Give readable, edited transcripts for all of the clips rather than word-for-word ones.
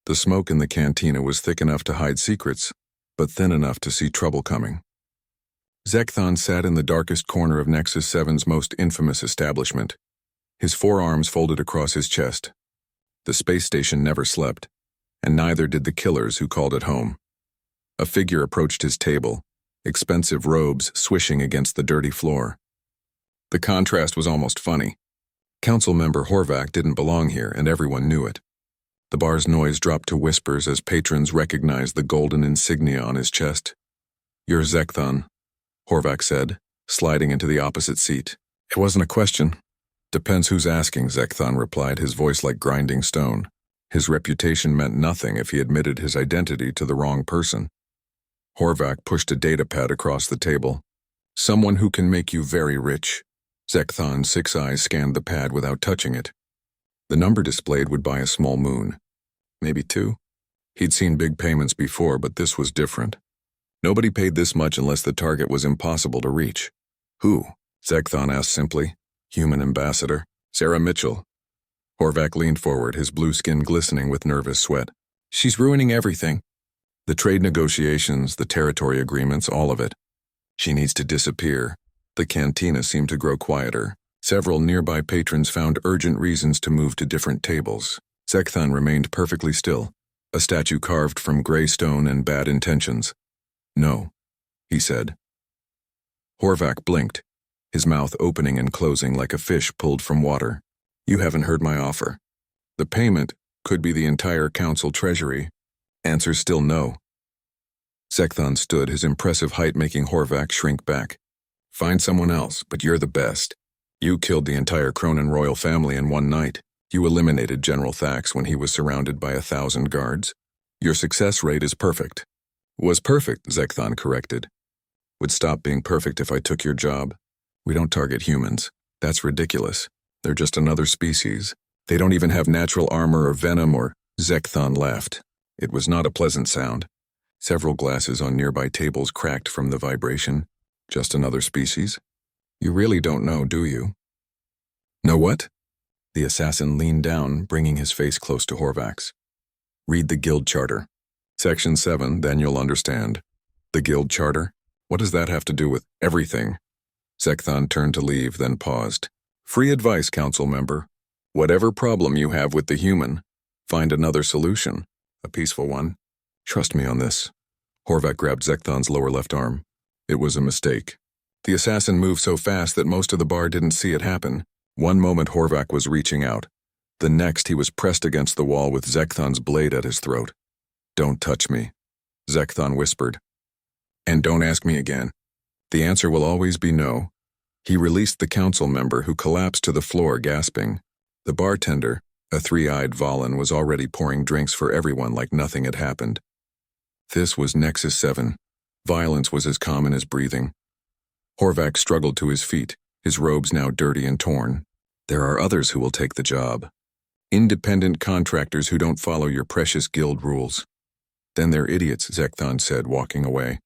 The smoke in the cantina was thick enough to hide secrets, but thin enough to see trouble coming. Zekthon sat in the darkest corner of Nexus 7's most infamous establishment, his forearms folded across his chest. The space station never slept, and neither did the killers who called it home. A figure approached his table, expensive robes swishing against the dirty floor. The contrast was almost funny. Council member Horvath didn't belong here, and everyone knew it. The bar's noise dropped to whispers as patrons recognized the golden insignia on his chest. "You're Zekthon," Horvath said, sliding into the opposite seat. "It wasn't a question." "Depends who's asking," Zekthon replied, his voice like grinding stone. His reputation meant nothing if he admitted his identity to the wrong person. Horvath pushed a datapad across the table. "Someone who can make you very rich." Zekthon's 6 eyes scanned the pad without touching it. The number displayed would buy a small moon. Maybe 2. He'd seen big payments before, but this was different. Nobody paid this much unless the target was impossible to reach. "Who?" Zekthon asked simply. "Human ambassador, Sarah Mitchell." Horvath leaned forward, his blue skin glistening with nervous sweat. "She's ruining everything." "The trade negotiations, the territory agreements, all of it. She needs to disappear." The cantina seemed to grow quieter. Several nearby patrons found urgent reasons to move to different tables. Zekthon remained perfectly still, a statue carved from gray stone and bad intentions. "No," he said. Horvath blinked, his mouth opening and closing like a fish pulled from water. "You haven't heard my offer. The payment could be the entire council treasury. Answer still no." Zekthon stood, his impressive height making Horvath shrink back. "Find someone else, but you're the best. You killed the entire Cronin royal family in one night. You eliminated General Thax when he was surrounded by 1,000 guards. Your success rate is perfect." "Was perfect," Zekthon corrected. "Would stop being perfect if I took your job. We don't target humans. That's ridiculous. They're just another species. They don't even have natural armor or venom or—" Zekthon laughed. It was not a pleasant sound. Several glasses on nearby tables cracked from the vibration. "Just another species? You really don't know, do you?" "Know what?" The assassin leaned down, bringing his face close to Horvath's. "Read the guild charter. Section 7, then you'll understand." "The guild charter? What does that have to do with everything?" Zekthon turned to leave, then paused. "Free advice, council member. Whatever problem you have with the human, find another solution, a peaceful one. Trust me on this." Horvath grabbed Zekthon's lower left arm. It was a mistake. The assassin moved so fast that most of the bar didn't see it happen. One moment Horvath was reaching out. The next he was pressed against the wall with Zekthon's blade at his throat. "Don't touch me," Zekthon whispered. "And don't ask me again. The answer will always be no." He released the council member, who collapsed to the floor gasping. The bartender, a 3-eyed Valen, was already pouring drinks for everyone like nothing had happened. This was Nexus 7. Violence was as common as breathing. Horvath struggled to his feet, his robes now dirty and torn. "There are others who will take the job. Independent contractors who don't follow your precious guild rules." "Then they're idiots," Zekthon said, walking away.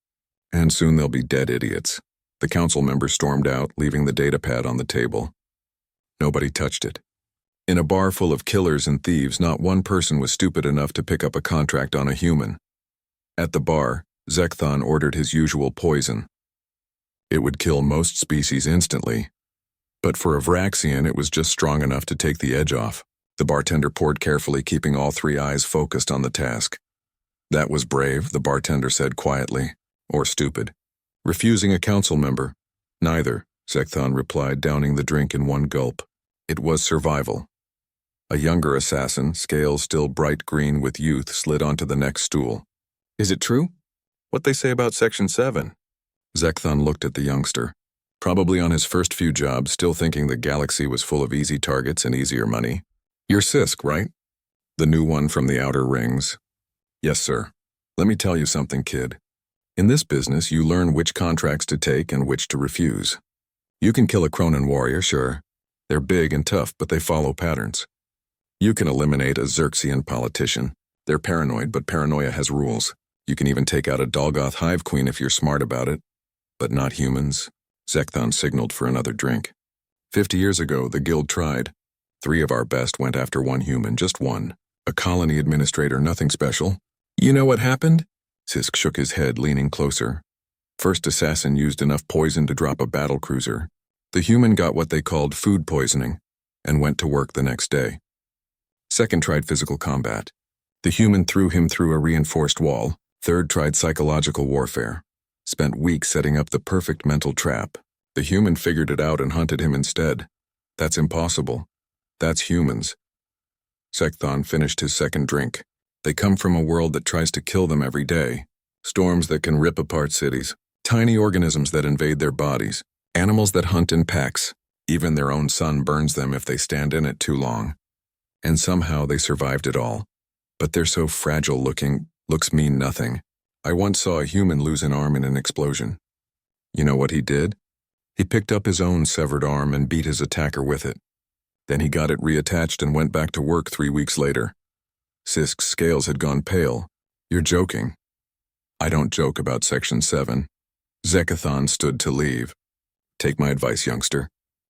"And soon they'll be dead idiots." The council member stormed out, leaving the datapad on the table. Nobody touched it. In a bar full of killers and thieves, not one person was stupid enough to pick up a contract on a human. At the bar, Zekthon ordered his usual poison. It would kill most species instantly, but for a Vraxian it was just strong enough to take the edge off. The bartender poured carefully, keeping all 3 eyes focused on the task. "That was brave," the bartender said quietly. "Or stupid. Refusing a council member?" "Neither," Zekthon replied, downing the drink in one gulp. "It was survival." A younger assassin, scales still bright green with youth, slid onto the next stool. "Is it true? What they say about Section 7? Zekthon looked at the youngster. Probably on his first few jobs, still thinking the galaxy was full of easy targets and easier money. "You're Sisk, right? The new one from the Outer Rings?" "Yes, sir. Let me tell you something, kid. In this business, you learn which contracts to take and which to refuse. You can kill a Cronin warrior, sure. They're big and tough, but they follow patterns. You can eliminate a Xerxian politician. They're paranoid, but paranoia has rules. You can even take out a Dolgoth hive queen if you're smart about it. But not humans." Zekthon signaled for another drink. 50 years ago, the guild tried. 3 of our best went after one human, just one. A colony administrator, nothing special. You know what happened? Sisk shook his head, leaning closer. First assassin used enough poison to drop a battlecruiser. The human got what they called food poisoning and went to work the next day. Second tried physical combat. The human threw him through a reinforced wall. Third tried psychological warfare. Spent weeks setting up the perfect mental trap. The human figured it out and hunted him instead. That's impossible. That's humans. Sekthon finished his second drink. They come from a world that tries to kill them every day. Storms that can rip apart cities. Tiny organisms that invade their bodies. Animals that hunt in packs. Even their own sun burns them if they stand in it too long. And somehow they survived it all. But they're so fragile looking, looks mean nothing. I once saw a human lose an arm in an explosion. You know what he did? He picked up his own severed arm and beat his attacker with it. Then he got it reattached and went back to work 3 weeks later. Sisk's scales had gone pale. You're joking. I don't joke about Section 7. Zekathon stood to leave. Take my advice, youngster.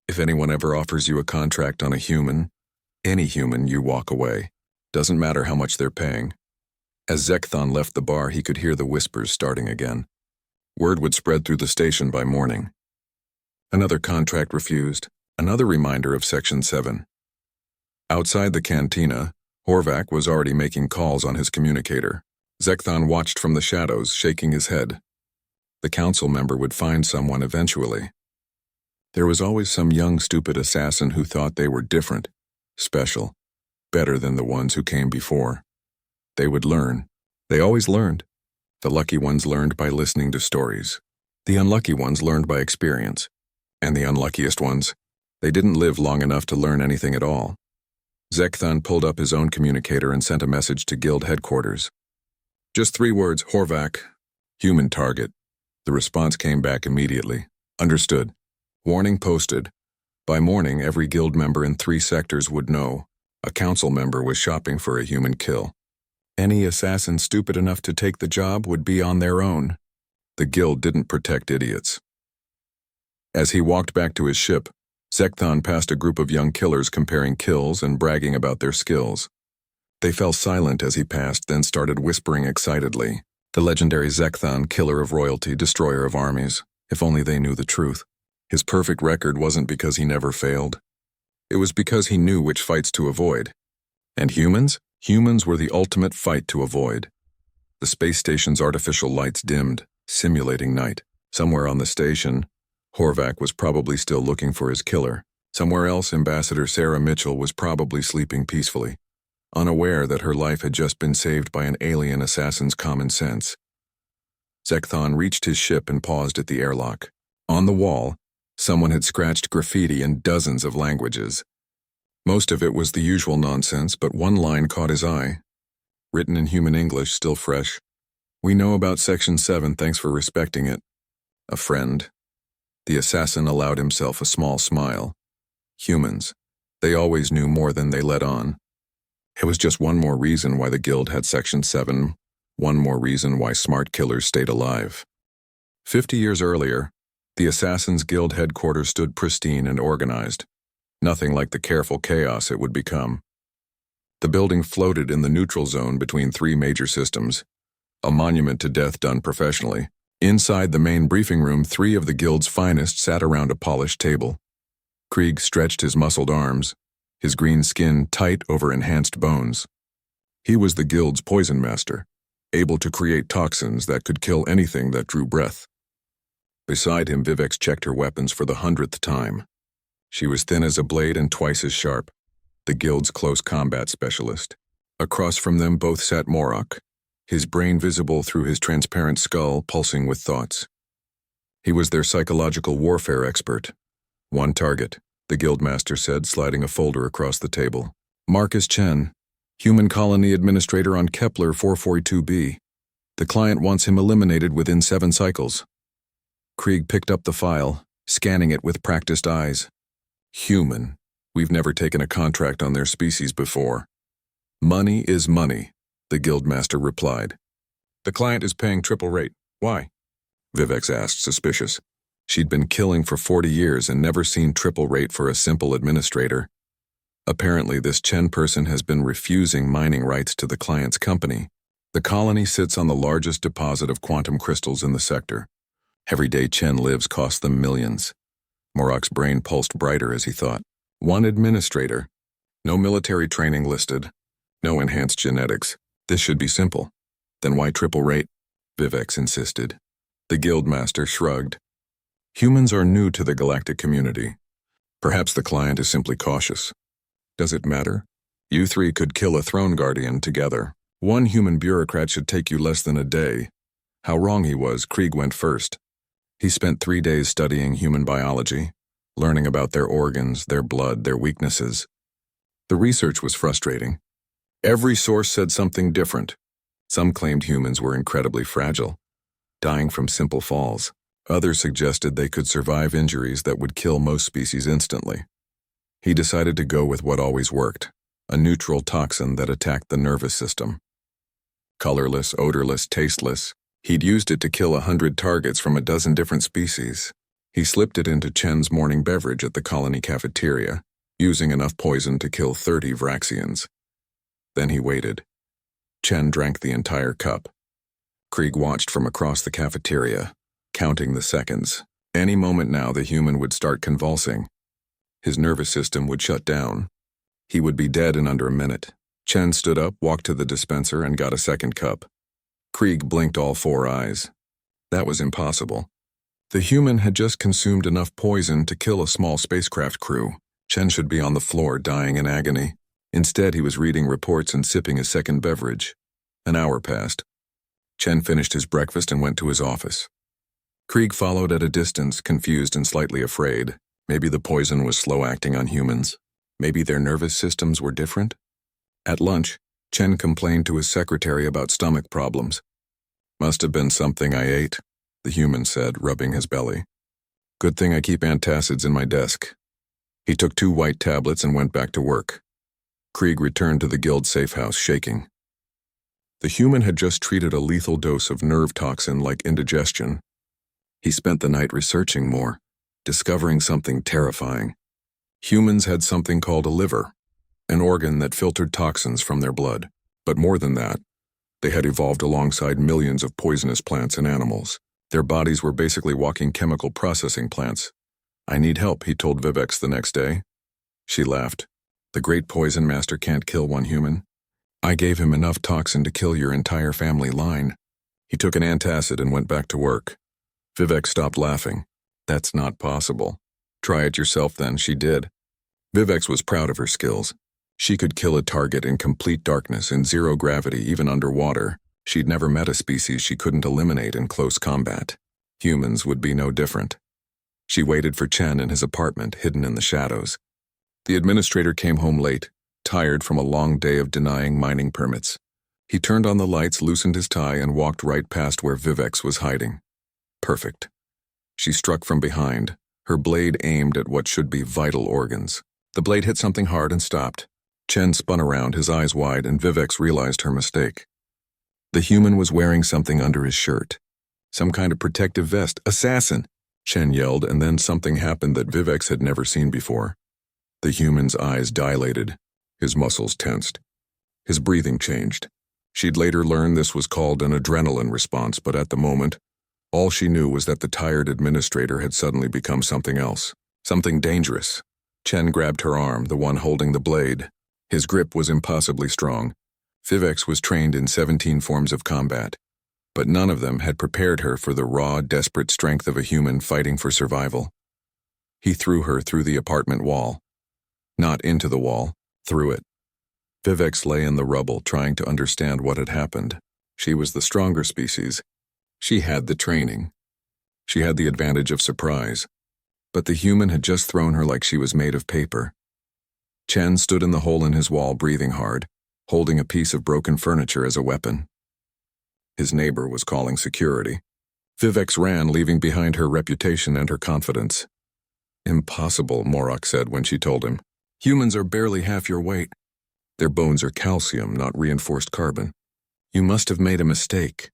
If anyone ever offers you a contract on a human, any human, you walk away. Doesn't matter how much they're paying. As Zekathon left the bar, he could hear the whispers starting again. Word would spread through the station by morning. Another contract refused. Another reminder of Section 7. Outside the cantina, Horvath was already making calls on his communicator. Zekathon watched from the shadows, shaking his head. The council member would find someone eventually. There was always some young, stupid assassin who thought they were different, special, better than the ones who came before. They would learn. They always learned. The lucky ones learned by listening to stories. The unlucky ones learned by experience. And the unluckiest ones, they didn't live long enough to learn anything at all. Zekathon pulled up his own communicator and sent a message to guild headquarters. Just 3 words, Horvath. Human target. The response came back immediately. Understood. Warning posted. By morning, every guild member in 3 sectors would know. A council member was shopping for a human kill. Any assassin stupid enough to take the job would be on their own. The guild didn't protect idiots. As he walked back to his ship, Zekathon passed a group of young killers comparing kills and bragging about their skills. They fell silent as he passed, then started whispering excitedly. The legendary Zekathon, killer of royalty, destroyer of armies. If only they knew the truth. His perfect record wasn't because he never failed. It was because he knew which fights to avoid. And humans? Humans were the ultimate fight to avoid. The space station's artificial lights dimmed, simulating night. Somewhere on the station, Horvath was probably still looking for his killer. Somewhere else, Ambassador Sarah Mitchell was probably sleeping peacefully, unaware that her life had just been saved by an alien assassin's common sense. Zekathon reached his ship and paused at the airlock. On the wall, someone had scratched graffiti in dozens of languages. Most of it was the usual nonsense, but one line caught his eye. Written in human English, still fresh. We know about Section 7, thanks for respecting it. A friend. The assassin allowed himself a small smile. Humans. They always knew more than they let on. It was just one more reason why the guild had Section 7, one more reason why smart killers stayed alive. 50 years earlier, the Assassin's Guild headquarters stood pristine and organized, nothing like the careful chaos it would become. The building floated in the neutral zone between 3 major systems, a monument to death done professionally. Inside the main briefing room, 3 of the guild's finest sat around a polished table. Krieg stretched his muscled arms, his green skin tight over enhanced bones. He was the guild's poison master, able to create toxins that could kill anything that drew breath. Beside him, Vivex checked her weapons for the 100th time. She was thin as a blade and twice as sharp, the guild's close combat specialist. Across from them both sat Morok, his brain visible through his transparent skull pulsing with thoughts. He was their psychological warfare expert. One target, the guildmaster said, sliding a folder across the table. Marcus Chen, human colony administrator on Kepler 442b. The client wants him eliminated within 7 cycles. Krieg picked up the file, scanning it with practiced eyes. Human. We've never taken a contract on their species before. Money is money, the guildmaster replied. The client is paying triple rate. Why? Vivex asked, suspicious. She'd been killing for 40 years and never seen triple rate for a simple administrator. Apparently, this Chen person has been refusing mining rights to the client's company. The colony sits on the largest deposit of quantum crystals in the sector. Every day Chen lives costs them millions. Morok's brain pulsed brighter as he thought. One administrator. No military training listed. No enhanced genetics. This should be simple. Then why triple rate? Vivex insisted. The guildmaster shrugged. Humans are new to the galactic community. Perhaps the client is simply cautious. Does it matter? You three could kill a throne guardian together. One human bureaucrat should take you less than a day. How wrong he was, Krieg went first. He spent 3 days studying human biology, learning about their organs, their blood, their weaknesses. The research was frustrating. Every source said something different. Some claimed humans were incredibly fragile, dying from simple falls. Others suggested they could survive injuries that would kill most species instantly. He decided to go with what always worked, a neutral toxin that attacked the nervous system. Colorless, odorless, tasteless, he'd used it to kill 100 targets from a dozen different species. He slipped it into Chen's morning beverage at the colony cafeteria, using enough poison to kill 30 Vraxians. Then he waited. Chen drank the entire cup. Krieg watched from across the cafeteria, counting the seconds. Any moment now the human would start convulsing. His nervous system would shut down. He would be dead in under a minute. Chen stood up, walked to the dispenser, and got a second cup. Krieg blinked all 4 eyes. That was impossible. The human had just consumed enough poison to kill a small spacecraft crew. Chen should be on the floor, dying in agony. Instead, he was reading reports and sipping a second beverage. An hour passed. Chen finished his breakfast and went to his office. Krieg followed at a distance, confused and slightly afraid. Maybe the poison was slow-acting on humans. Maybe their nervous systems were different. At lunch, Chen complained to his secretary about stomach problems. Must have been something I ate, the human said, rubbing his belly. Good thing I keep antacids in my desk. He took 2 white tablets and went back to work. Krieg returned to the guild safe house, shaking. The human had just treated a lethal dose of nerve toxin like indigestion. He spent the night researching more, discovering something terrifying. Humans had something called a liver, an organ that filtered toxins from their blood. But more than that, they had evolved alongside millions of poisonous plants and animals. Their bodies were basically walking chemical processing plants. I need help, he told Vivex the next day. She laughed. The great poison master can't kill one human. I gave him enough toxin to kill your entire family line. He took an antacid and went back to work. Vivex stopped laughing. That's not possible. Try it yourself then, she did. Vivex was proud of her skills. She could kill a target in complete darkness, in zero gravity, even underwater. She'd never met a species she couldn't eliminate in close combat. Humans would be no different. She waited for Chen in his apartment, hidden in the shadows. The administrator came home late, tired from a long day of denying mining permits. He turned on the lights, loosened his tie, and walked right past where Vivex was hiding. Perfect. She struck from behind, her blade aimed at what should be vital organs. The blade hit something hard and stopped. Chen spun around, his eyes wide, and Vivex realized her mistake. The human was wearing something under his shirt. Some kind of protective vest. Assassin! Chen yelled, and then something happened that Vivex had never seen before. The human's eyes dilated, his muscles tensed. His breathing changed. She'd later learned this was called an adrenaline response, but at the moment, all she knew was that the tired administrator had suddenly become something else, something dangerous. Chen grabbed her arm, the one holding the blade. His grip was impossibly strong. Vivex was trained in 17 forms of combat, but none of them had prepared her for the raw, desperate strength of a human fighting for survival. He threw her through the apartment wall. Not into the wall, through it. Vivex lay in the rubble, trying to understand what had happened. She was the stronger species. She had the training. She had the advantage of surprise. But the human had just thrown her like she was made of paper. Chen stood in the hole in his wall, breathing hard, holding a piece of broken furniture as a weapon. His neighbor was calling security. Vivex ran, leaving behind her reputation and her confidence. Impossible, Morok said when she told him. Humans are barely half your weight. Their bones are calcium, not reinforced carbon. You must have made a mistake.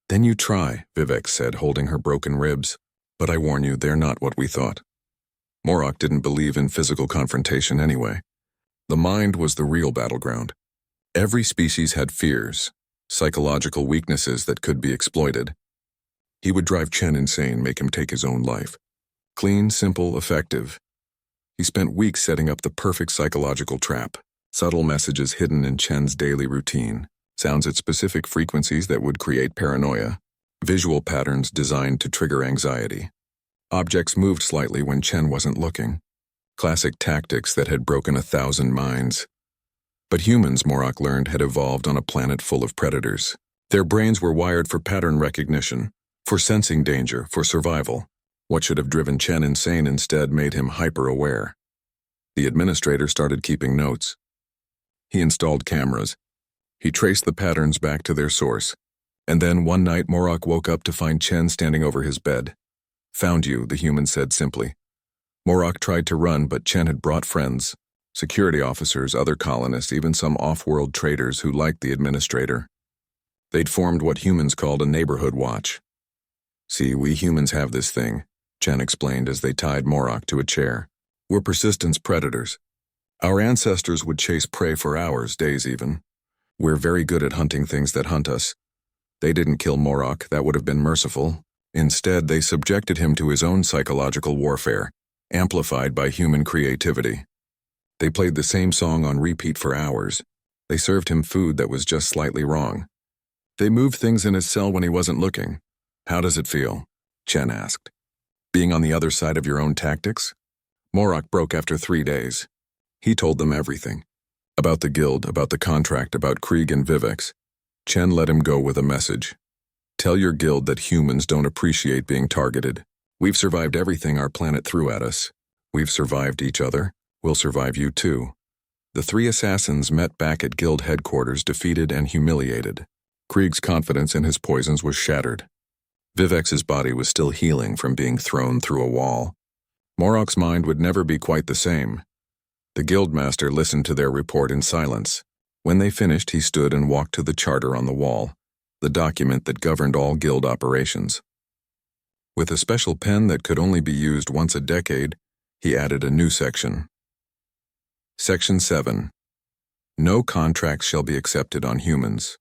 Then you try, Vivex said, holding her broken ribs. But I warn you, they're not what we thought. Morok didn't believe in physical confrontation anyway. The mind was the real battleground. Every species had fears, psychological weaknesses that could be exploited. He would drive Chen insane, make him take his own life. Clean, simple, effective. He spent weeks setting up the perfect psychological trap, subtle messages hidden in Chen's daily routine, sounds at specific frequencies that would create paranoia, visual patterns designed to trigger anxiety. Objects moved slightly when Chen wasn't looking. Classic tactics that had broken 1,000 minds. But humans, Morok learned, had evolved on a planet full of predators. Their brains were wired for pattern recognition, for sensing danger, for survival. What should have driven Chen insane instead made him hyper-aware. The administrator started keeping notes. He installed cameras. He traced the patterns back to their source. And then one night Morok woke up to find Chen standing over his bed. "Found you," the human said simply. Morok tried to run, but Chen had brought friends. Security officers, other colonists, even some off-world traders who liked the administrator. They'd formed what humans called a neighborhood watch. "See, we humans have this thing," Chen explained as they tied Morok to a chair. "We're persistence predators. Our ancestors would chase prey for hours, days even. We're very good at hunting things that hunt us. They didn't kill Morok, that would have been merciful. Instead, they subjected him to his own psychological warfare, amplified by human creativity. They played the same song on repeat for hours. They served him food that was just slightly wrong. They moved things in his cell when he wasn't looking. How does it feel?" Chen asked. "Being on the other side of your own tactics?" Morok broke after 3 days. He told them everything. About the guild, about the contract, about Krieg and Vivex. Chen let him go with a message. "Tell your guild that humans don't appreciate being targeted. We've survived everything our planet threw at us. We've survived each other. We'll survive you too." The 3 assassins met back at guild headquarters, defeated and humiliated. Krieg's confidence in his poisons was shattered. Vivex's body was still healing from being thrown through a wall. Morok's mind would never be quite the same. The guildmaster listened to their report in silence. When they finished, he stood and walked to the charter on the wall, the document that governed all guild operations. With a special pen that could only be used once a decade, he added a new section. Section 7. No contracts shall be accepted on humans.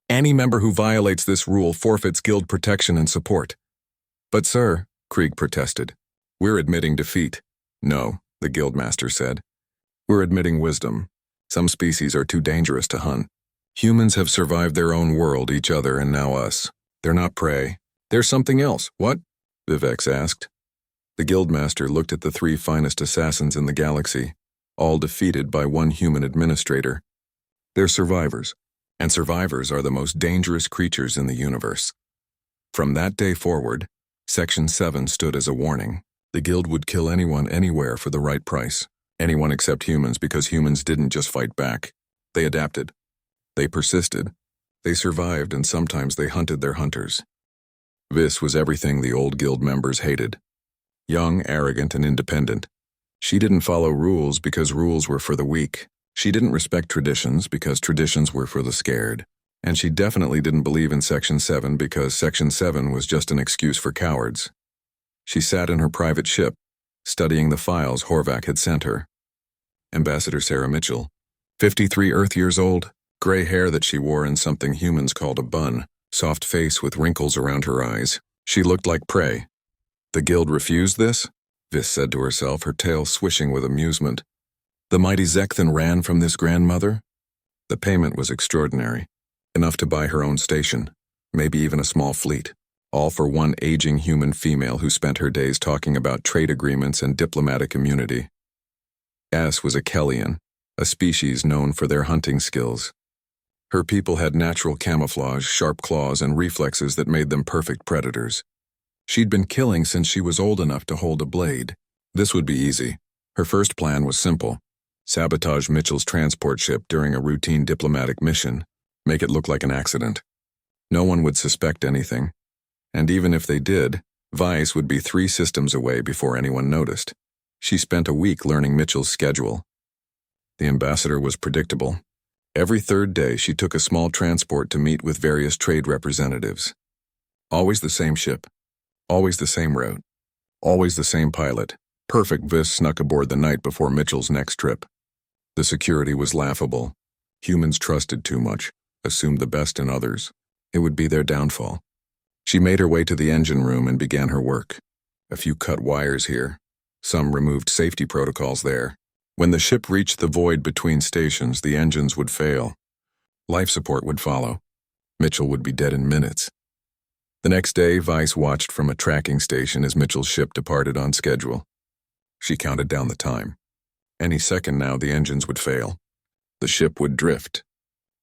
Any member who violates this rule forfeits guild protection and support. "But sir," Krieg protested, "we're admitting defeat." "No," the guildmaster said. "We're admitting wisdom. Some species are too dangerous to hunt. Humans have survived their own world, each other, and now us. They're not prey. There's something else." "What?" Vivex asked. The guildmaster looked at the 3 finest assassins in the galaxy, all defeated by one human administrator. "They're survivors, and survivors are the most dangerous creatures in the universe." From that day forward, Section 7 stood as a warning. The guild would kill anyone anywhere for the right price. Anyone except humans, because humans didn't just fight back. They adapted. They persisted. They survived, and sometimes they hunted their hunters. This was everything the old guild members hated. Young, arrogant, and independent. She didn't follow rules because rules were for the weak. She didn't respect traditions because traditions were for the scared. And she definitely didn't believe in Section 7 because Section 7 was just an excuse for cowards. She sat in her private ship, studying the files Horvath had sent her. Ambassador Sarah Mitchell, 53 Earth years old, gray hair that she wore in something humans called a bun, soft face with wrinkles around her eyes. She looked like prey. The guild refused this? Vis said to herself, her tail swishing with amusement. The mighty Zekthan ran from this grandmother? The payment was extraordinary, enough to buy her own station, maybe even a small fleet, all for one aging human female who spent her days talking about trade agreements and diplomatic immunity. As was a Kellian, a species known for their hunting skills. Her people had natural camouflage, sharp claws, and reflexes that made them perfect predators. She'd been killing since she was old enough to hold a blade. This would be easy. Her first plan was simple. Sabotage Mitchell's transport ship during a routine diplomatic mission. Make it look like an accident. No one would suspect anything. And even if they did, Vice would be 3 systems away before anyone noticed. She spent a week learning Mitchell's schedule. The ambassador was predictable. Every 3rd day, she took a small transport to meet with various trade representatives. Always the same ship. Always the same route. Always the same pilot. Perfect. Vis snuck aboard the night before Mitchell's next trip. The security was laughable. Humans trusted too much, assumed the best in others. It would be their downfall. She made her way to the engine room and began her work. A few cut wires here. Some removed safety protocols there. When the ship reached the void between stations, the engines would fail. Life support would follow. Mitchell would be dead in minutes. The next day, Vice watched from a tracking station as Mitchell's ship departed on schedule. She counted down the time. Any second now, the engines would fail. The ship would drift.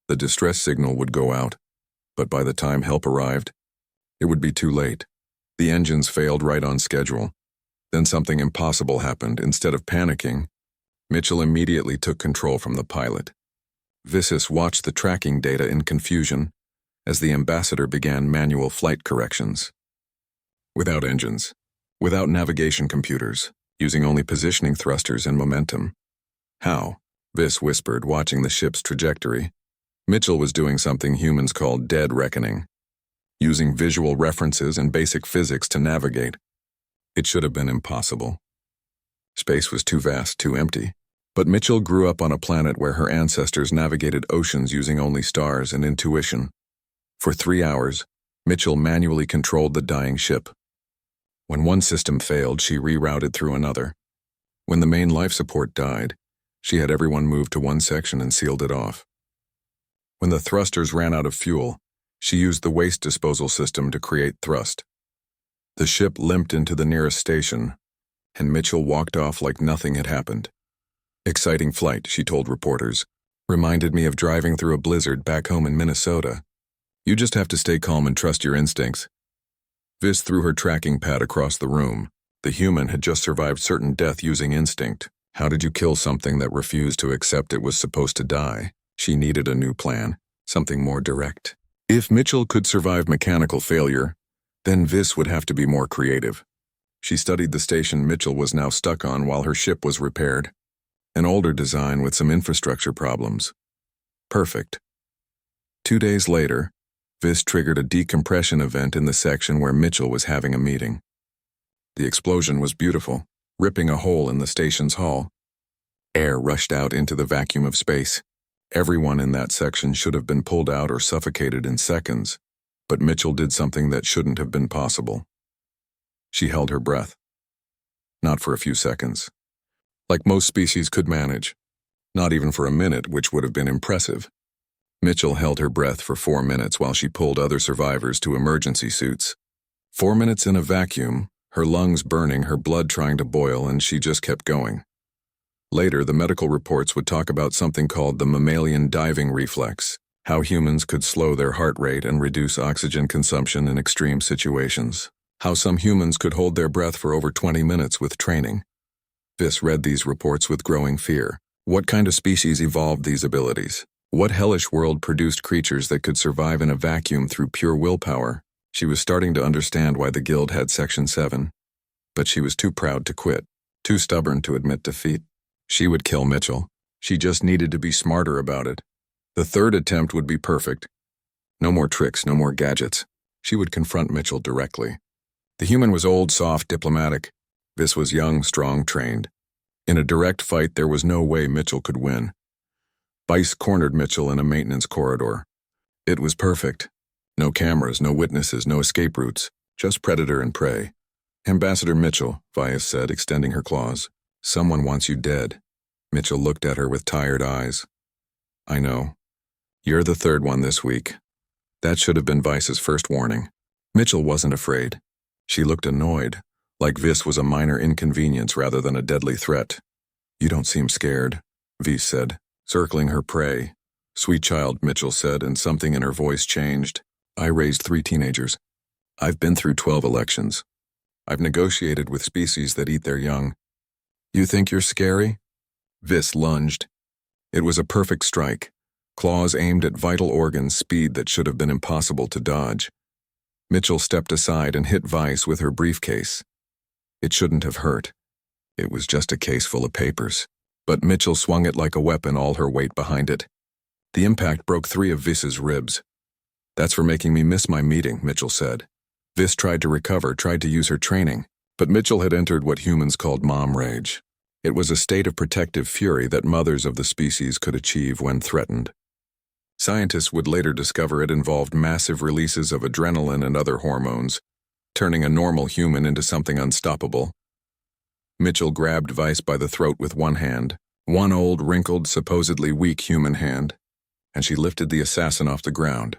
The distress signal would go out. But by the time help arrived, it would be too late. The engines failed right on schedule. Then something impossible happened. Instead of panicking, Mitchell immediately took control from the pilot. Vissis watched the tracking data in confusion as the ambassador began manual flight corrections. Without engines, without navigation computers, using only positioning thrusters and momentum. How? Viss whispered, watching the ship's trajectory. Mitchell was doing something humans call dead reckoning, using visual references and basic physics to navigate. It should have been impossible. Space was too vast, too empty. But Mitchell grew up on a planet where her ancestors navigated oceans using only stars and intuition. For 3 hours, Mitchell manually controlled the dying ship. When one system failed, she rerouted through another. When the main life support died, she had everyone move to one section and sealed it off. When the thrusters ran out of fuel, she used the waste disposal system to create thrust. The ship limped into the nearest station, and Mitchell walked off like nothing had happened. Exciting flight, she told reporters. Reminded me of driving through a blizzard back home in Minnesota. You just have to stay calm and trust your instincts. Viss threw her tracking pad across the room. The human had just survived certain death using instinct. How did you kill something that refused to accept it was supposed to die? She needed a new plan, something more direct. If Mitchell could survive mechanical failure, then Viss would have to be more creative. She studied the station Mitchell was now stuck on while her ship was repaired. An older design with some infrastructure problems. Perfect. 2 days later, Viss triggered a decompression event in the section where Mitchell was having a meeting. The explosion was beautiful, ripping a hole in the station's hull. Air rushed out into the vacuum of space. Everyone in that section should have been pulled out or suffocated in seconds, but Mitchell did something that shouldn't have been possible. She held her breath. Not for a few seconds. Like most species could manage. Not even for a minute, which would have been impressive. Mitchell held her breath for 4 minutes while she pulled other survivors to emergency suits. 4 minutes in a vacuum, her lungs burning, her blood trying to boil, and she just kept going. Later, the medical reports would talk about something called the mammalian diving reflex, how humans could slow their heart rate and reduce oxygen consumption in extreme situations, how some humans could hold their breath for over 20 minutes with training. Viss read these reports with growing fear. What kind of species evolved these abilities? What hellish world produced creatures that could survive in a vacuum through pure willpower? She was starting to understand why the guild had Section 7. But she was too proud to quit, too stubborn to admit defeat. She would kill Mitchell. She just needed to be smarter about it. The third attempt would be perfect. No more tricks, no more gadgets. She would confront Mitchell directly. The human was old, soft, diplomatic. Viss was young, strong, trained. In a direct fight, there was no way Mitchell could win. Vice cornered Mitchell in a maintenance corridor. It was perfect. No cameras, no witnesses, no escape routes, just predator and prey. Ambassador Mitchell, Vice said, extending her claws. Someone wants you dead. Mitchell looked at her with tired eyes. I know. You're the third one this week. That should have been Vice's first warning. Mitchell wasn't afraid. She looked annoyed, like Viss was a minor inconvenience rather than a deadly threat. You don't seem scared, Viss said, circling her prey. Sweet child, Mitchell said, and something in her voice changed. I raised 3 teenagers. I've been through 12 elections. I've negotiated with species that eat their young. You think you're scary? Viss lunged. It was a perfect strike. Claws aimed at vital organs, speed that should have been impossible to dodge. Mitchell stepped aside and hit Vice with her briefcase. It shouldn't have hurt. It was just a case full of papers. But Mitchell swung it like a weapon, all her weight behind it. The impact broke 3 of Viss's ribs. That's for making me miss my meeting, Mitchell said. Viss tried to recover, tried to use her training, but Mitchell had entered what humans called mom rage. It was a state of protective fury that mothers of the species could achieve when threatened. Scientists would later discover it involved massive releases of adrenaline and other hormones, turning a normal human into something unstoppable. Mitchell grabbed Vice by the throat with one hand, one old, wrinkled, supposedly weak human hand, and she lifted the assassin off the ground.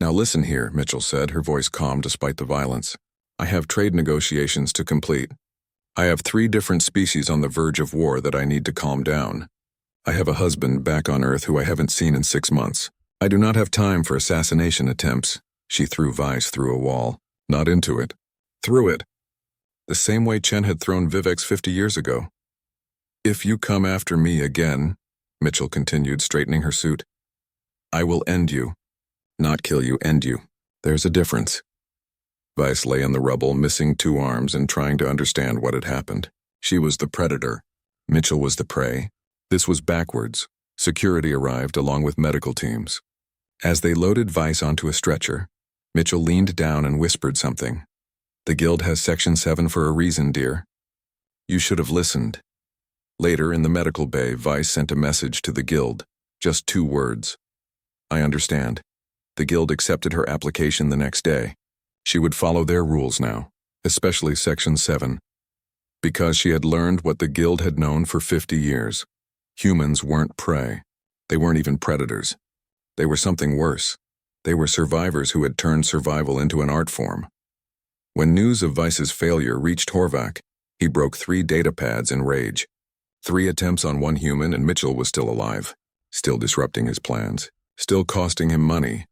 "Now listen here," Mitchell said, her voice calm despite the violence. "I have trade negotiations to complete. I have 3 different species on the verge of war that I need to calm down. I have a husband back on Earth who I haven't seen in 6 months. I do not have time for assassination attempts." She threw Vice through a wall. Not into it. Through it. The same way Chen had thrown Vivex 50 years ago. "If you come after me again," Mitchell continued, straightening her suit, "I will end you. Not kill you, end you. There's a difference." Vice lay in the rubble, missing 2 arms and trying to understand what had happened. She was the predator. Mitchell was the prey. This was backwards. Security arrived along with medical teams. As they loaded Vice onto a stretcher, Mitchell leaned down and whispered something. "The Guild has Section 7 for a reason, dear. You should have listened." Later, in the medical bay, Vice sent a message to the Guild. Just 2 words. "I understand." The Guild accepted her application the next day. She would follow their rules now, especially Section 7. Because she had learned what the Guild had known for 50 years. Humans weren't prey. They weren't even predators. They were something worse. They were survivors who had turned survival into an art form. When news of Vice's failure reached Horvath, he broke 3 data pads in rage. 3 attempts on 1 human and Mitchell was still alive, still disrupting his plans, still costing him money.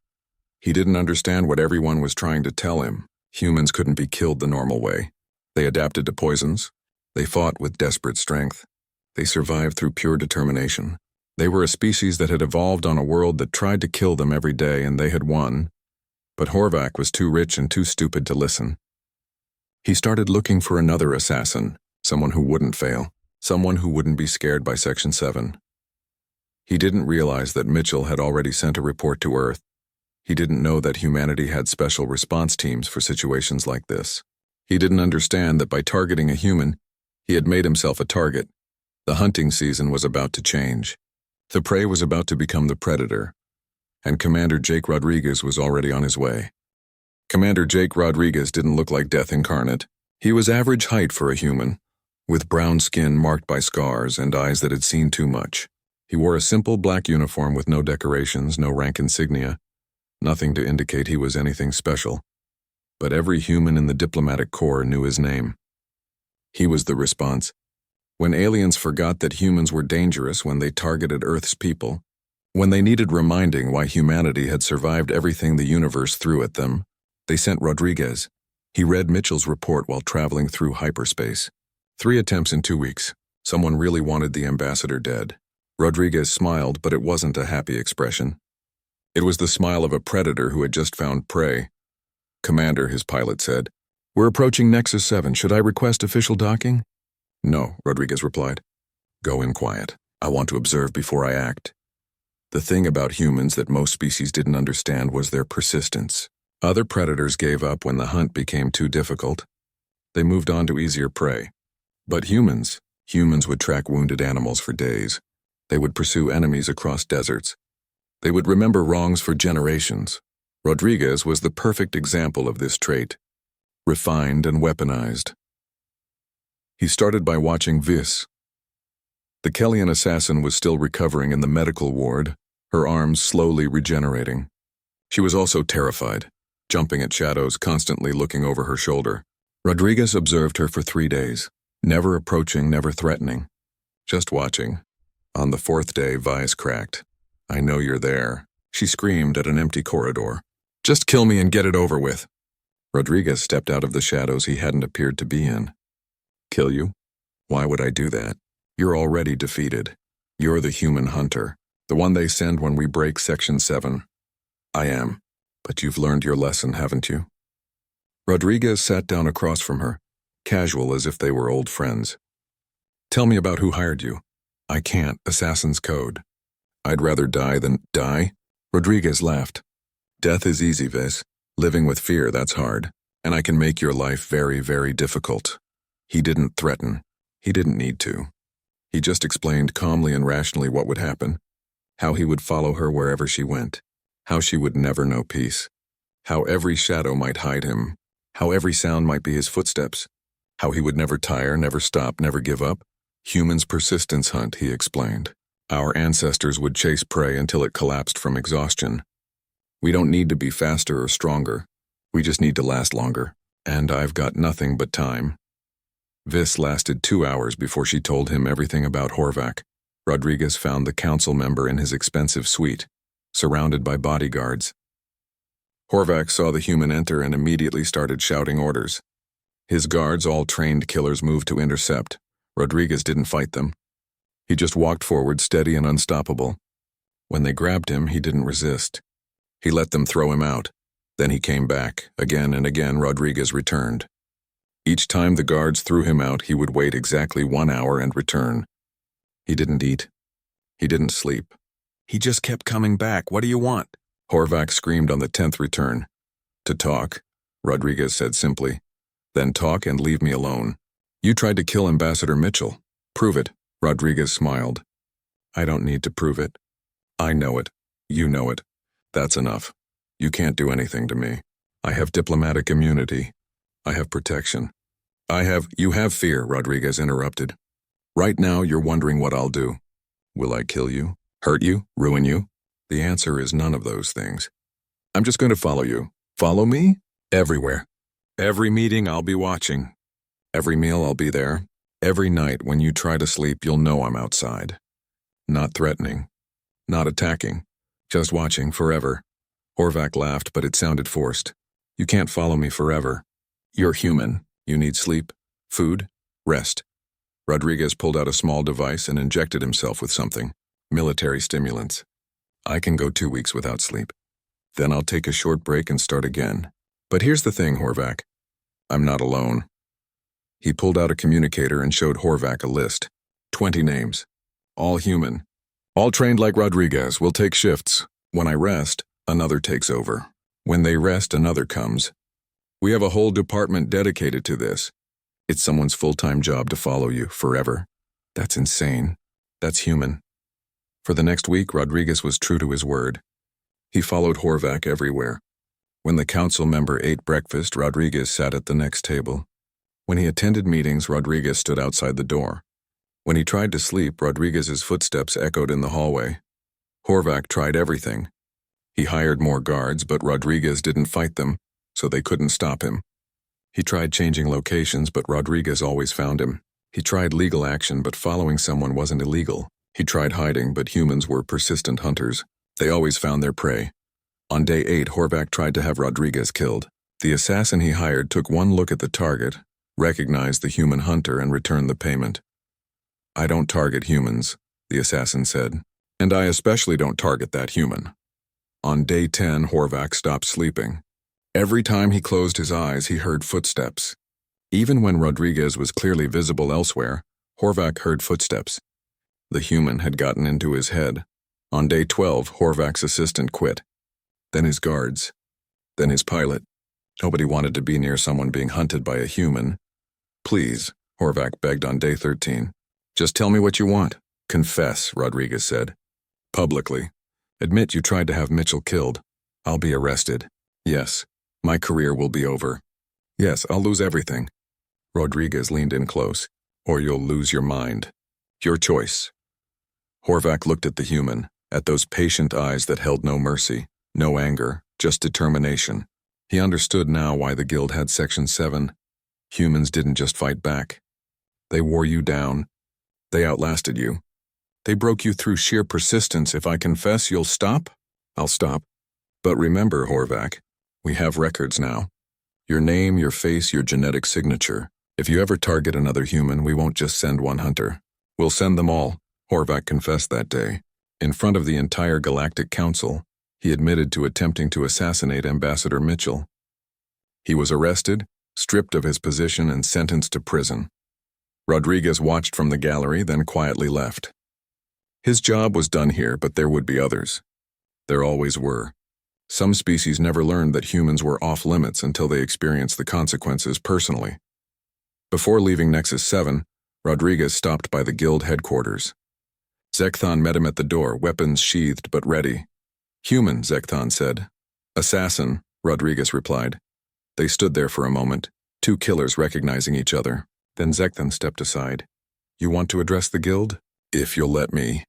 He didn't understand what everyone was trying to tell him. Humans couldn't be killed the normal way. They adapted to poisons. They fought with desperate strength. They survived through pure determination. They were a species that had evolved on a world that tried to kill them every day, and they had won. But Horvath was too rich and too stupid to listen. He started looking for another assassin, someone who wouldn't fail, someone who wouldn't be scared by Section 7. He didn't realize that Mitchell had already sent a report to Earth. He didn't know that humanity had special response teams for situations like this. He didn't understand that by targeting a human, he had made himself a target. The hunting season was about to change. The prey was about to become the predator, and Commander Jake Rodriguez was already on his way. Commander Jake Rodriguez didn't look like death incarnate. He was average height for a human, with brown skin marked by scars and eyes that had seen too much. He wore a simple black uniform with no decorations, no rank insignia, nothing to indicate he was anything special. But every human in the diplomatic corps knew his name. He was the response. When aliens forgot that humans were dangerous when they targeted Earth's people, when they needed reminding why humanity had survived everything the universe threw at them, they sent Rodriguez. He read Mitchell's report while traveling through hyperspace. 3 attempts in 2 weeks. Someone really wanted the ambassador dead. Rodriguez smiled, but it wasn't a happy expression. It was the smile of a predator who had just found prey. "Commander," his pilot said, "we're approaching Nexus 7. Should I request official docking?" "No," Rodriguez replied. "Go in quiet. I want to observe before I act." The thing about humans that most species didn't understand was their persistence. Other predators gave up when the hunt became too difficult. They moved on to easier prey. But humans would track wounded animals for days. They would pursue enemies across deserts. They would remember wrongs for generations. Rodriguez was the perfect example of this trait, refined and weaponized. He started by watching Vice. The Kellyan assassin was still recovering in the medical ward, her arms slowly regenerating. She was also terrified, jumping at shadows, constantly looking over her shoulder. Rodriguez observed her for 3 days, never approaching, never threatening, just watching. On the 4th day, Vice cracked. "I know you're there," she screamed at an empty corridor. "Just kill me and get it over with." Rodriguez stepped out of the shadows he hadn't appeared to be in. "Kill you? Why would I do that? You're already defeated. You're the human hunter, the one they send when we break Section 7. I am. But you've learned your lesson, haven't you?" Rodriguez sat down across from her, casual as if they were old friends. "Tell me about who hired you." "I can't. Assassin's Code." "I'd rather die than..." "Die?" Rodriguez laughed. "Death is easy, Vice. Living with fear, that's hard. And I can make your life very, very difficult." He didn't threaten. He didn't need to. He just explained calmly and rationally what would happen, how he would follow her wherever she went, how she would never know peace, how every shadow might hide him, how every sound might be his footsteps, how he would never tire, never stop, never give up. Humans' persistence hunt, he explained. Our ancestors would chase prey until it collapsed from exhaustion. We don't need to be faster or stronger. We just need to last longer. And I've got nothing but time. This lasted 2 hours before she told him everything about Horvath. Rodriguez found the council member in his expensive suite, surrounded by bodyguards. Horvath saw the human enter and immediately started shouting orders. His guards, all trained killers, moved to intercept. Rodriguez didn't fight them. He just walked forward, steady and unstoppable. When they grabbed him, he didn't resist. He let them throw him out. Then he came back. Again and again, Rodriguez returned. Each time the guards threw him out, he would wait exactly 1 hour and return. He didn't eat. He didn't sleep. He just kept coming back. What do you want? Horvath screamed on the 10th return. To talk, Rodriguez said simply. Then talk and leave me alone. You tried to kill Ambassador Mitchell. Prove it. Rodriguez smiled. I don't need to prove it. I know it. You know it. That's enough. You can't do anything to me. I have diplomatic immunity. I have protection. You have fear, Rodriguez interrupted. Right now you're wondering what I'll do. Will I kill you? Hurt you? Ruin you? The answer is none of those things. I'm just going to follow you. Follow me? Everywhere. Every meeting I'll be watching. Every meal I'll be there. Every night when you try to sleep, you'll know I'm outside. Not threatening. Not attacking. Just watching forever. Horvath laughed, but it sounded forced. You can't follow me forever. You're human. You need sleep, food, rest. Rodriguez pulled out a small device and injected himself with something. Military stimulants. I can go 2 weeks without sleep. Then I'll take a short break and start again. But here's the thing, Horvath. I'm not alone. He pulled out a communicator and showed Horvath a list. 20 names. All human. All trained like Rodriguez. We'll take shifts. When I rest, another takes over. When they rest, another comes. We have a whole department dedicated to this. It's someone's full-time job to follow you forever. That's insane. That's human. For the next week, Rodriguez was true to his word. He followed Horvath everywhere. When the council member ate breakfast, Rodriguez sat at the next table. When he attended meetings, Rodriguez stood outside the door. When he tried to sleep, Rodriguez's footsteps echoed in the hallway. Horvath tried everything. He hired more guards, but Rodriguez didn't fight them, so they couldn't stop him. He tried changing locations, but Rodriguez always found him. He tried legal action, but following someone wasn't illegal. He tried hiding, but humans were persistent hunters. They always found their prey. On day 8, Horvath tried to have Rodriguez killed. The assassin he hired took one look at the target, recognized the human hunter, and returned the payment. I don't target humans, the assassin said. And I especially don't target that human. On day 10, Horvath stopped sleeping. Every time he closed his eyes, he heard footsteps. Even when Rodriguez was clearly visible elsewhere, Horvath heard footsteps. The human had gotten into his head. On day 12, Horvath's assistant quit. Then his guards. Then his pilot. Nobody wanted to be near someone being hunted by a human. Please, Horvath begged on day 13. Just tell me what you want. Confess, Rodriguez said. Publicly. Admit you tried to have Mitchell killed. I'll be arrested. Yes, my career will be over. Yes, I'll lose everything. Rodriguez leaned in close. Or you'll lose your mind. Your choice. Horvath looked at the human, at those patient eyes that held no mercy, no anger, just determination. He understood now why the guild had Section 7. Humans didn't just fight back. They wore you down. They outlasted you. They broke you through sheer persistence. If I confess, you'll stop? I'll stop. But remember, Horvath, we have records now. Your name, your face, your genetic signature. If you ever target another human, we won't just send one hunter. We'll send them all, Horvath confessed that day. In front of the entire Galactic Council, he admitted to attempting to assassinate Ambassador Mitchell. He was arrested, stripped of his position, and sentenced to prison. Rodriguez watched from the gallery, then quietly left. His job was done here, but there would be others. There always were. Some species never learned that humans were off limits until they experienced the consequences personally. Before leaving Nexus 7, Rodriguez stopped by the guild headquarters. Zekthon met him at the door, weapons sheathed but ready. "Human," Zekthon said. "Assassin," Rodriguez replied. They stood there for a moment, two killers recognizing each other. Then Zekthon stepped aside. "You want to address the guild?" "If you'll let me."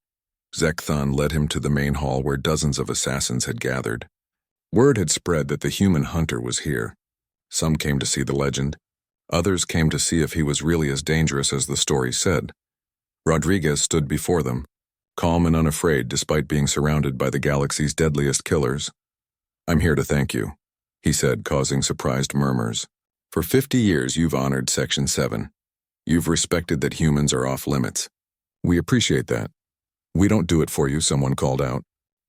Zekthon led him to the main hall where dozens of assassins had gathered. Word had spread that the human hunter was here. Some came to see the legend. Others came to see if he was really as dangerous as the story said. Rodriguez stood before them, calm and unafraid despite being surrounded by the galaxy's deadliest killers. "I'm here to thank you," he said, causing surprised murmurs. "For 50 years you've honored Section 7. You've respected that humans are off limits. We appreciate that." "We don't do it for you," someone called out.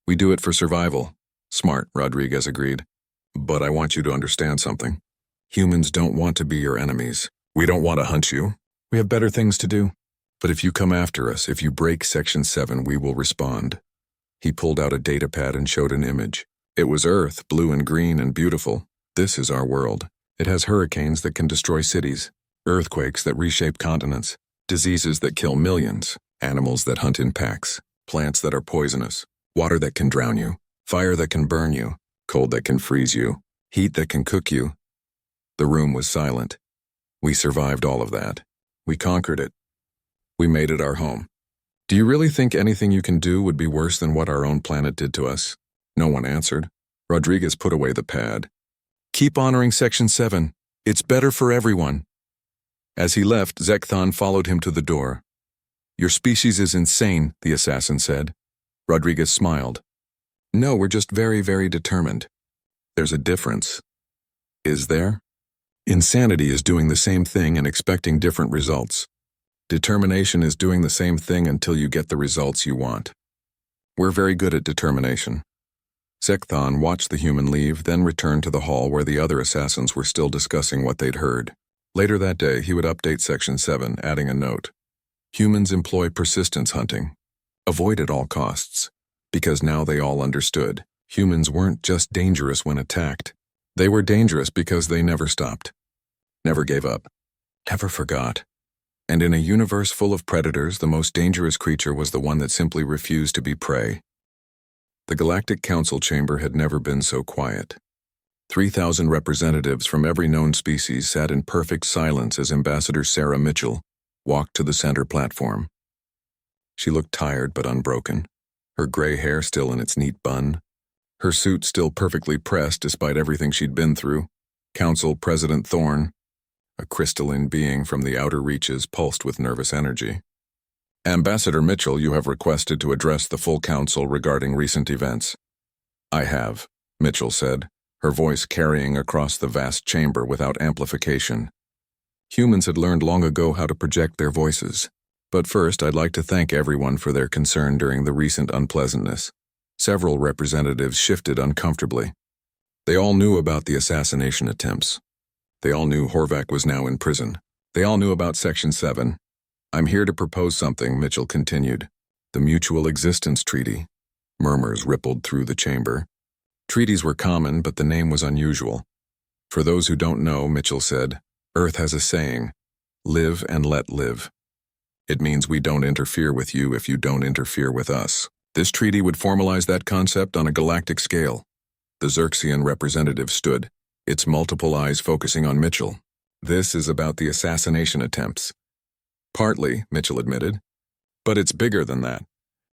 "We do it for survival." "Smart," Rodriguez agreed. "But I want you to understand something. Humans don't want to be your enemies. We don't want to hunt you. We have better things to do. But if you come after us, if you break Section 7, we will respond." He pulled out a datapad and showed an image. It was Earth, blue and green and beautiful. This is our world. It has hurricanes that can destroy cities, earthquakes that reshape continents, diseases that kill millions, animals that hunt in packs, plants that are poisonous, water that can drown you, fire that can burn you, cold that can freeze you, heat that can cook you. The room was silent. We survived all of that. We conquered it. We made it our home. Do you really think anything you can do would be worse than what our own planet did to us? No one answered. Rodriguez put away the pad. "Keep honoring Section 7. It's better for everyone." As he left, Zekthon followed him to the door. "Your species is insane," the assassin said. Rodriguez smiled. "No, we're just very, very determined." "There's a difference." "Is there?" "Insanity is doing the same thing and expecting different results. Determination is doing the same thing until you get the results you want. We're very good at determination." Zekthon watched the human leave, then returned to the hall where the other assassins were still discussing what they'd heard. Later that day, he would update Section 7, adding a note. Humans employ persistence hunting. Avoid at all costs. Because now they all understood. Humans weren't just dangerous when attacked. They were dangerous because they never stopped. Never gave up. Never forgot. And in a universe full of predators, the most dangerous creature was the one that simply refused to be prey. The Galactic Council chamber had never been so quiet. 3,000 representatives from every known species sat in perfect silence as Ambassador Sarah Mitchell walked to the center platform. She looked tired but unbroken, her gray hair still in its neat bun, her suit still perfectly pressed despite everything she'd been through. Council President Thorne, a crystalline being from the outer reaches, pulsed with nervous energy. "Ambassador Mitchell, you have requested to address the full council regarding recent events." "I have," Mitchell said, her voice carrying across the vast chamber without amplification. Humans had learned long ago how to project their voices. "But first, I'd like to thank everyone for their concern during the recent unpleasantness." Several representatives shifted uncomfortably. They all knew about the assassination attempts. They all knew Horvath was now in prison. They all knew about Section 7. "I'm here to propose something," Mitchell continued. "The Mutual Existence Treaty." Murmurs rippled through the chamber. Treaties were common, but the name was unusual. "For those who don't know," Mitchell said, "Earth has a saying, 'Live and let live.' It means we don't interfere with you if you don't interfere with us. This treaty would formalize that concept on a galactic scale." The Xerxian representative stood, its multiple eyes focusing on Mitchell. "This is about the assassination attempts." "Partly," Mitchell admitted. "But it's bigger than that.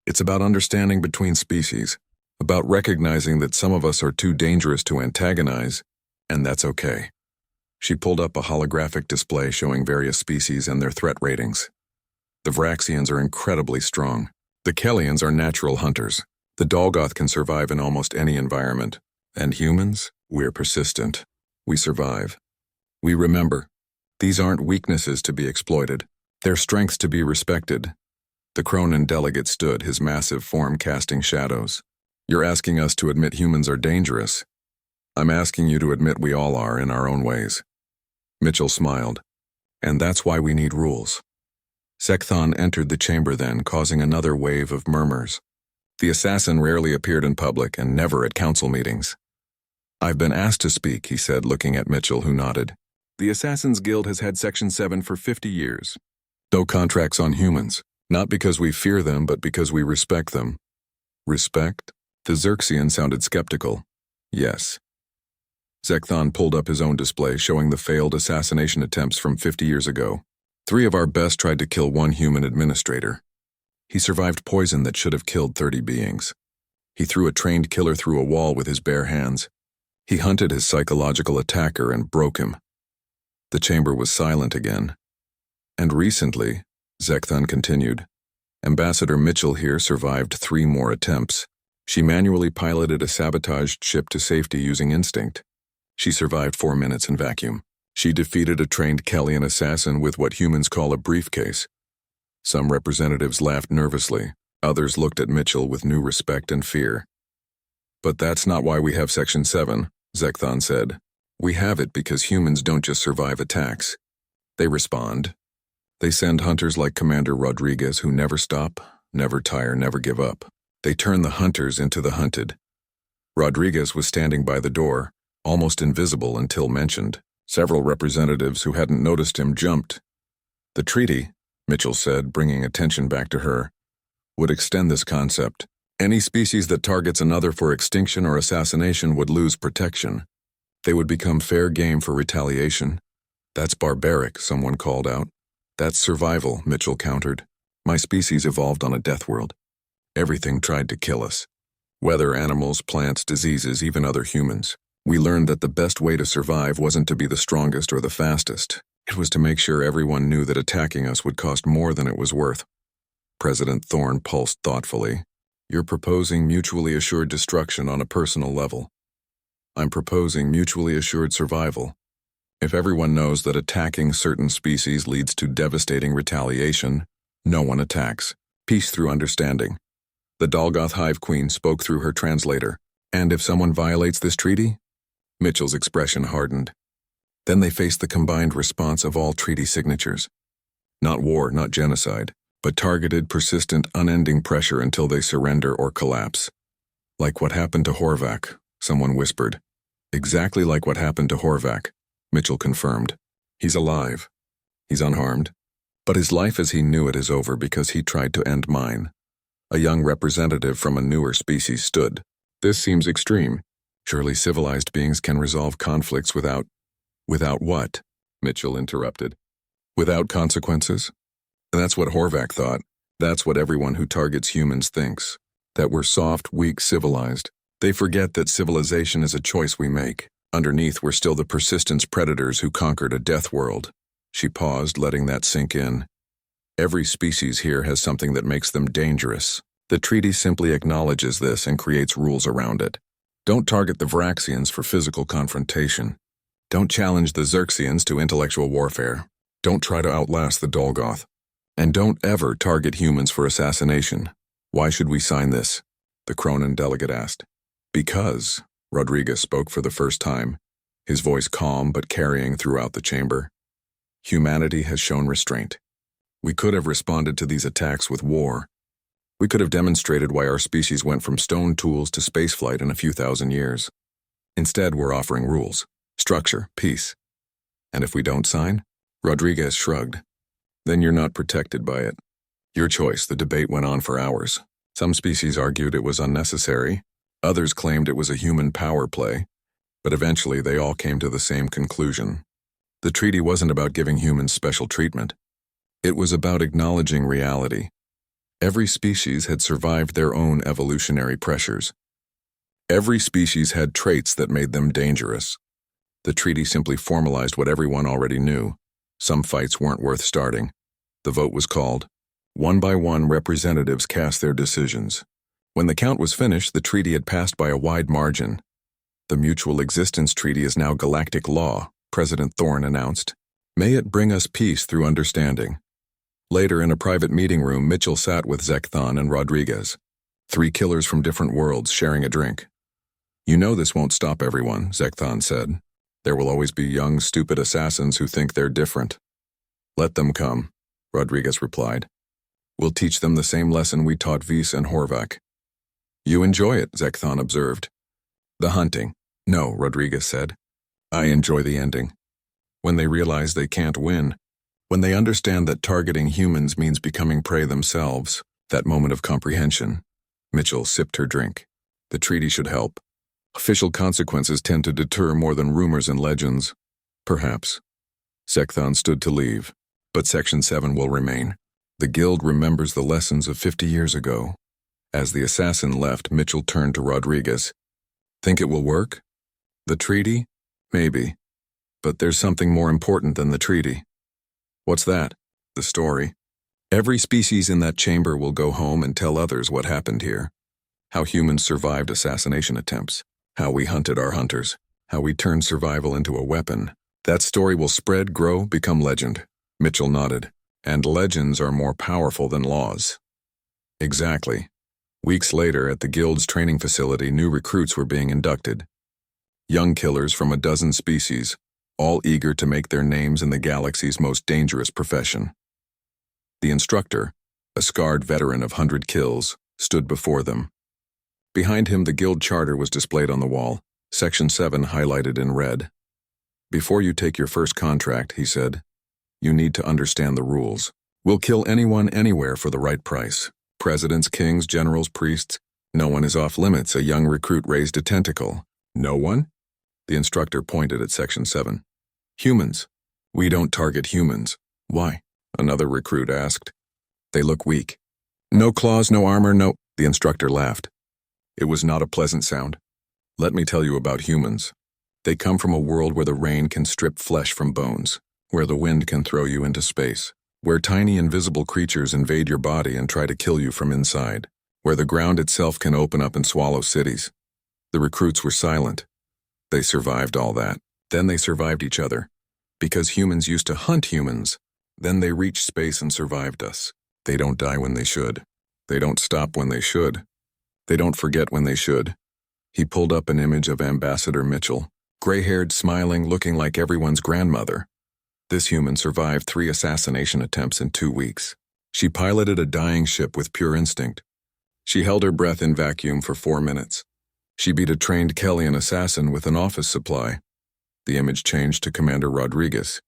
It's about understanding between species, about recognizing that some of us are too dangerous to antagonize, and that's okay." She pulled up a holographic display showing various species and their threat ratings. "The Vraxians are incredibly strong. The Kellians are natural hunters. The Dolgoth can survive in almost any environment. And humans, we're persistent. We survive. We remember. These aren't weaknesses to be exploited. They're strengths to be respected." The Cronin delegate stood, his massive form casting shadows. "You're asking us to admit humans are dangerous. I'm asking you to admit we all are in our own ways." Mitchell smiled. "And that's why we need rules." Zekthon entered the chamber then, causing another wave of murmurs. The assassin rarely appeared in public and never at council meetings. "I've been asked to speak," he said, looking at Mitchell, who nodded. "The Assassins Guild has had Section 7 for 50 years. No contracts on humans, not because we fear them, but because we respect them. Respect? The Xerxian sounded skeptical. Yes. Zekthon pulled up his own display showing the failed assassination attempts from 50 years ago. 3 of our best tried to kill 1 human administrator. He survived poison that should have killed 30 beings. He threw a trained killer through a wall with his bare hands. He hunted his psychological attacker and broke him. The chamber was silent again. And recently, Zekthon continued, Ambassador Mitchell here survived 3 more attempts. She manually piloted a sabotaged ship to safety using instinct. She survived 4 minutes in vacuum. She defeated a trained Kellian assassin with what humans call a briefcase. Some representatives laughed nervously. Others looked at Mitchell with new respect and fear. But that's not why we have Section 7, Zekthon said. We have it because humans don't just survive attacks. They respond. They send hunters like Commander Rodriguez who never stop, never tire, never give up. They turn the hunters into the hunted. Rodriguez was standing by the door, almost invisible until mentioned. Several representatives who hadn't noticed him jumped. The treaty, Mitchell said, bringing attention back to her, would extend this concept. Any species that targets another for extinction or assassination would lose protection. They would become fair game for retaliation. That's barbaric, someone called out. That's survival, Mitchell countered. My species evolved on a death world. Everything tried to kill us. Weather, animals, plants, diseases, even other humans. We learned that the best way to survive wasn't to be the strongest or the fastest. It was to make sure everyone knew that attacking us would cost more than it was worth. President Thorne pulsed thoughtfully. You're proposing mutually assured destruction on a personal level. I'm proposing mutually assured survival. If everyone knows that attacking certain species leads to devastating retaliation, no one attacks. Peace through understanding. The Dalgoth Hive Queen spoke through her translator. And if someone violates this treaty? Mitchell's expression hardened. Then they faced the combined response of all treaty signatures. Not war, not genocide, but targeted, persistent, unending pressure until they surrender or collapse. Like what happened to Horvath, someone whispered. Exactly like what happened to Horvath, Mitchell confirmed. He's alive. He's unharmed. But his life as he knew it is over because he tried to end mine. A young representative from a newer species stood. This seems extreme. Surely civilized beings can resolve conflicts without what? Mitchell interrupted. Without consequences? That's what Horvath thought. That's what everyone who targets humans thinks. That we're soft, weak, civilized. They forget that civilization is a choice we make. Underneath, we're still the persistence predators who conquered a death world. She paused, letting that sink in. Every species here has something that makes them dangerous. The treaty simply acknowledges this and creates rules around it. Don't target the Vraxians for physical confrontation. Don't challenge the Xerxians to intellectual warfare. Don't try to outlast the Dalgoth. And don't ever target humans for assassination. Why should we sign this? The Cronin delegate asked. Because, Rodriguez spoke for the first time, his voice calm but carrying throughout the chamber. Humanity has shown restraint. We could have responded to these attacks with war. We could have demonstrated why our species went from stone tools to spaceflight in a few thousand years. Instead, we're offering rules, structure, peace. And if we don't sign? Rodriguez shrugged. Then you're not protected by it. Your choice. The debate went on for hours. Some species argued it was unnecessary. Others claimed it was a human power play. But eventually they all came to the same conclusion. The treaty wasn't about giving humans special treatment. It was about acknowledging reality. Every species had survived their own evolutionary pressures. Every species had traits that made them dangerous. The treaty simply formalized what everyone already knew. Some fights weren't worth starting. The vote was called. One by one, representatives cast their decisions. When the count was finished, the treaty had passed by a wide margin. The Mutual Existence Treaty is now galactic law, President Thorne announced. May it bring us peace through understanding. Later, in a private meeting room, Mitchell sat with Zekthon and Rodriguez. 3 killers from different worlds sharing a drink. You know this won't stop everyone, Zekthon said. There will always be young, stupid assassins who think they're different. Let them come, Rodriguez replied. We'll teach them the same lesson we taught Vyse and Horvath. You enjoy it, Zekthon observed. The hunting. No, Rodriguez said. I enjoy the ending. When they realize they can't win. When they understand that targeting humans means becoming prey themselves, that moment of comprehension. Mitchell sipped her drink. The treaty should help. Official consequences tend to deter more than rumors and legends. Perhaps. Zekthon stood to leave, but Section 7 will remain. The Guild remembers the lessons of 50 years ago. As the assassin left, Mitchell turned to Rodriguez. Think it will work? The treaty? Maybe. But there's something more important than the treaty. What's that? The story. Every species in that chamber will go home and tell others what happened here. How humans survived assassination attempts. How we hunted our hunters. How we turned survival into a weapon. That story will spread, grow, become legend. Mitchell nodded. And legends are more powerful than laws. Exactly. Weeks later, at the Guild's training facility, new recruits were being inducted. Young killers from a dozen species, all eager to make their names in the galaxy's most dangerous profession. The instructor, a scarred veteran of 100 kills, stood before them. Behind him, the Guild charter was displayed on the wall, Section 7 highlighted in red. Before you take your first contract, he said, you need to understand the rules. We'll kill anyone anywhere for the right price. Presidents, kings, generals, priests. No one is off limits. A young recruit raised a tentacle. No one? The instructor pointed at Section 7. Humans. We don't target humans. Why? Another recruit asked. They look weak. No claws, no armor, no... The instructor laughed. It was not a pleasant sound. Let me tell you about humans. They come from a world where the rain can strip flesh from bones, where the wind can throw you into space, where tiny invisible creatures invade your body and try to kill you from inside, where the ground itself can open up and swallow cities. The recruits were silent. They survived all that. Then they survived each other. Because humans used to hunt humans. Then they reached space and survived us. They don't die when they should. They don't stop when they should. They don't forget when they should. He pulled up an image of Ambassador Mitchell, gray-haired, smiling, looking like everyone's grandmother. This human survived 3 assassination attempts in 2 weeks. She piloted a dying ship with pure instinct. She held her breath in vacuum for 4 minutes. She beat a trained Kellyan assassin with an office supply. The image changed to Commander Rodriguez.